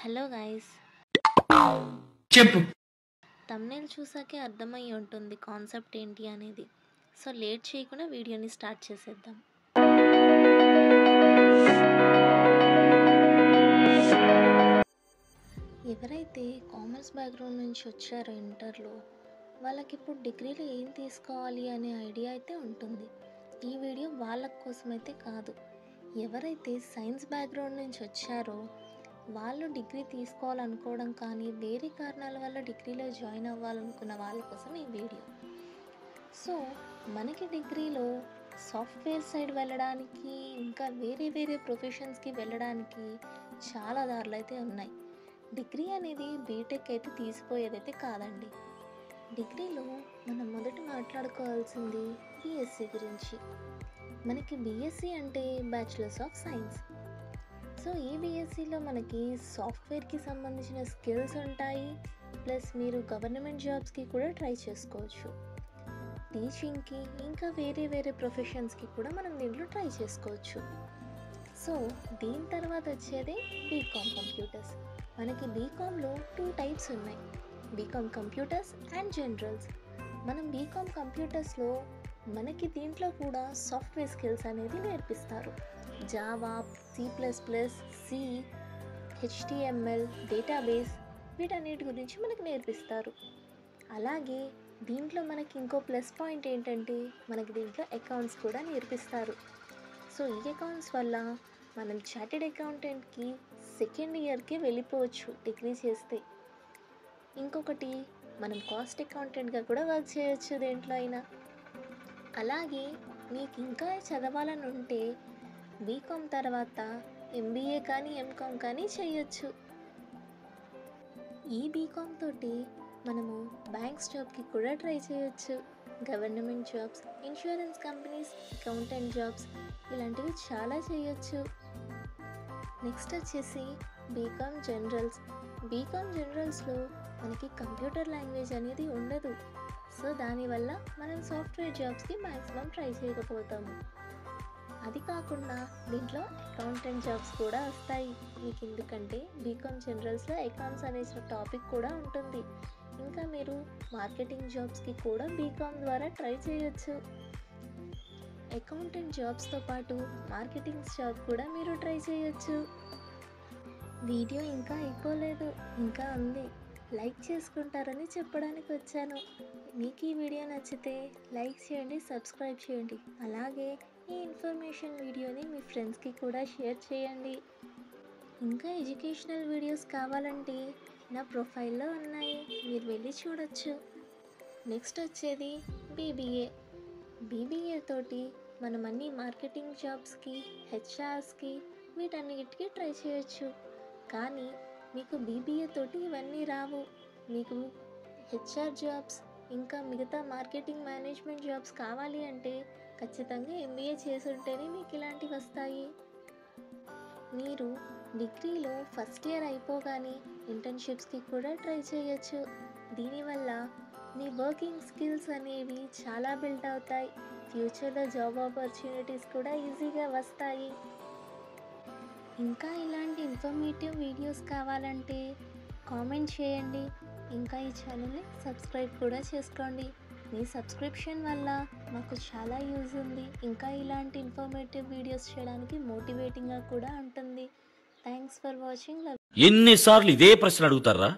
Hello guys, చెప్పు. Thumbnail చూసాకే అర్థమై ఉంటుంది కాన్సెప్ట్ ఏంటి అనేది. సో లేట్ చేయకుండా వీడియోని స్టార్ట్ చేసేద్దాం. ఎవరైతే కామర్స్ బ్యాక్గ్రౌండ్ నుంచి వచ్చారో ఇంటర్లో, వాళ్ళకి ఇప్పుడు డిగ్రీలో ఏం తీసుకోవాలి అనే ఐడియా అయితే ఉంటుంది. ఈ వీడియో వాళ్ళ కోసమైతే కాదు. ఎవరైతే సైన్స్ బ్యాక్గ్రౌండ్ నుంచి వచ్చారో వాళ్ళు డిగ్రీ తీసుకోవాలనుకోవడం కానీ వేరే కారణాల వల్ల డిగ్రీలో జాయిన్ అవ్వాలనుకున్న వాళ్ళ కోసం ఈ వీడియో. సో మనకి డిగ్రీలో సాఫ్ట్వేర్ సైడ్ వెళ్ళడానికి ఇంకా వేరే వేరే ప్రొఫెషన్స్కి వెళ్ళడానికి చాలా దారులు అయితే ఉన్నాయి. డిగ్రీ అనేది బీటెక్ అయితే తీసిపోయేదైతే కాదండి. డిగ్రీలో మనం మొదట మాట్లాడుకోవాల్సింది బీఎస్సీ గురించి. మనకి బీఎస్సీ అంటే బ్యాచిలర్స్ ఆఫ్ సైన్స్. సో ఈ బీఎస్సీలో మనకి సాఫ్ట్వేర్కి సంబంధించిన స్కిల్స్ ఉంటాయి, ప్లస్ మీరు గవర్నమెంట్ జాబ్స్కి కూడా ట్రై చేసుకోవచ్చు. టీచింగ్కి ఇంకా వేరే వేరే ప్రొఫెషన్స్కి కూడా మనం దీంట్లో ట్రై చేసుకోవచ్చు. సో దీని తర్వాత వచ్చేదే బీకామ్ కంప్యూటర్స్. మనకి బీకామ్లో 2 టైప్స్ ఉన్నాయి, బీకామ్ కంప్యూటర్స్ అండ్ జనరల్స్. మనం బీకామ్ కంప్యూటర్స్లో మనకి దీంట్లో కూడా సాఫ్ట్వేర్ స్కిల్స్ అనేది నేర్పిస్తారు. Java, C++, C, HTML, database వీటన్నిటి గురించి మనకు నేర్పిస్తారు. అలాగే దీంట్లో మనకి ఇంకో ప్లస్ పాయింట్ ఏంటంటే మనకి దీంట్లో అకౌంట్స్ కూడా నేర్పిస్తారు. సో ఈ అకౌంట్స్ వల్ల మనం చార్టెడ్ అకౌంటెంట్కి సెకండ్ ఇయర్కి వెళ్ళిపోవచ్చు డిగ్రీ చేస్తే. ఇంకొకటి మనం కాస్ట్ అకౌంటెంట్గా కూడా వర్క్ చేయొచ్చు దేంట్లో అయినా. అలాగే మీకు ఇంకా చదవాలని ఉంటే బీకామ్ తర్వాత ఎంబీఏ కానీ ఎంకామ్ కానీ చేయొచ్చు. ఈ బీకామ్ తోటి మనము బ్యాంక్స్ జాబ్కి కూడా ట్రై చేయొచ్చు, government jobs, insurance companies, accountant jobs ఇలాంటివి చాలా చేయొచ్చు. నెక్స్ట్ వచ్చేసి బీకామ్ జనరల్స్. బీకామ్ జనరల్స్లో మనకి కంప్యూటర్ లాంగ్వేజ్ అనేది ఉండదు. సో దానివల్ల మనం సాఫ్ట్వేర్ జాబ్స్కి మ్యాక్సిమం ట్రై చేయకపోతాము. అది కాకుండా దీంట్లో అకౌంటెంట్ జాబ్స్ కూడా వస్తాయి మీకు, ఎందుకంటే బీకామ్ జనరల్స్లో అకౌంట్స్ అనే టాపిక్ కూడా ఉంటుంది. ఇంకా మీరు మార్కెటింగ్ జాబ్స్కి కూడా బీకామ్ ద్వారా ట్రై చేయొచ్చు. అకౌంటెంట్ జాబ్స్తో పాటు మార్కెటింగ్ జాబ్ కూడా మీరు ట్రై చేయొచ్చు. వీడియో ఇంకా అయిపోలేదు, ఇంకా ఉంది. లైక్ చేసుకుంటారని చెప్పడానికి వచ్చాను. మీకు ఈ వీడియో నచ్చితే లైక్ చేయండి, సబ్స్క్రైబ్ చేయండి. అలాగే ఈ ఇన్ఫర్మేషన్ వీడియోని మీ ఫ్రెండ్స్కి కూడా షేర్ చేయండి. ఇంకా ఎడ్యుకేషనల్ వీడియోస్ కావాలంటే నా ప్రొఫైల్లో ఉన్నాయి, మీరు వెళ్ళి చూడొచ్చు. నెక్స్ట్ వచ్చేది బీబీఏ. బీబీఏ తోటి మనం అన్ని మార్కెటింగ్ జాబ్స్కి, హెచ్ఆర్స్కి వీటన్నిటికీ ట్రై చేయొచ్చు. కానీ మీకు బీబీఏ తోటి ఇవన్నీ రావు. మీకు హెచ్ఆర్ జాబ్స్ ఇంకా మిగతా మార్కెటింగ్ మేనేజ్మెంట్ జాబ్స్ కావాలి అంటే ఖచ్చితంగా ఎంబీఏ చేసి ఉంటేనే మీకు ఇలాంటివి వస్తాయి. మీరు డిగ్రీలో ఫస్ట్ ఇయర్ అయిపోగానే ఇంటర్న్షిప్స్కి కూడా ట్రై చేయొచ్చు. దీనివల్ల మీ వర్కింగ్ స్కిల్స్ అనేవి చాలా బిల్డ్ అవుతాయి. ఫ్యూచర్లో జాబ్ ఆపర్చునిటీస్ కూడా ఈజీగా వస్తాయి. ఇంకా ఇలాంటి ఇన్ఫర్మేటివ్ వీడియోస్ కావాలంటే కామెంట్ చేయండి. ఇంకా ఈ ఛానల్ని సబ్స్క్రైబ్ కూడా చేసుకోండి. మీ సబ్స్క్రిప్షన్ వల్ల మాకు చాలా యూజ్ ఉంది. ఇంకా ఇలాంటి ఇన్ఫర్మేటివ్ వీడియోస్ చేయడానికి మోటివేటింగ్గా కూడా ఉంటుంది. Thanks for watching. ఎన్నిసార్లు ఇదే ప్రశ్న అడుగుతారా?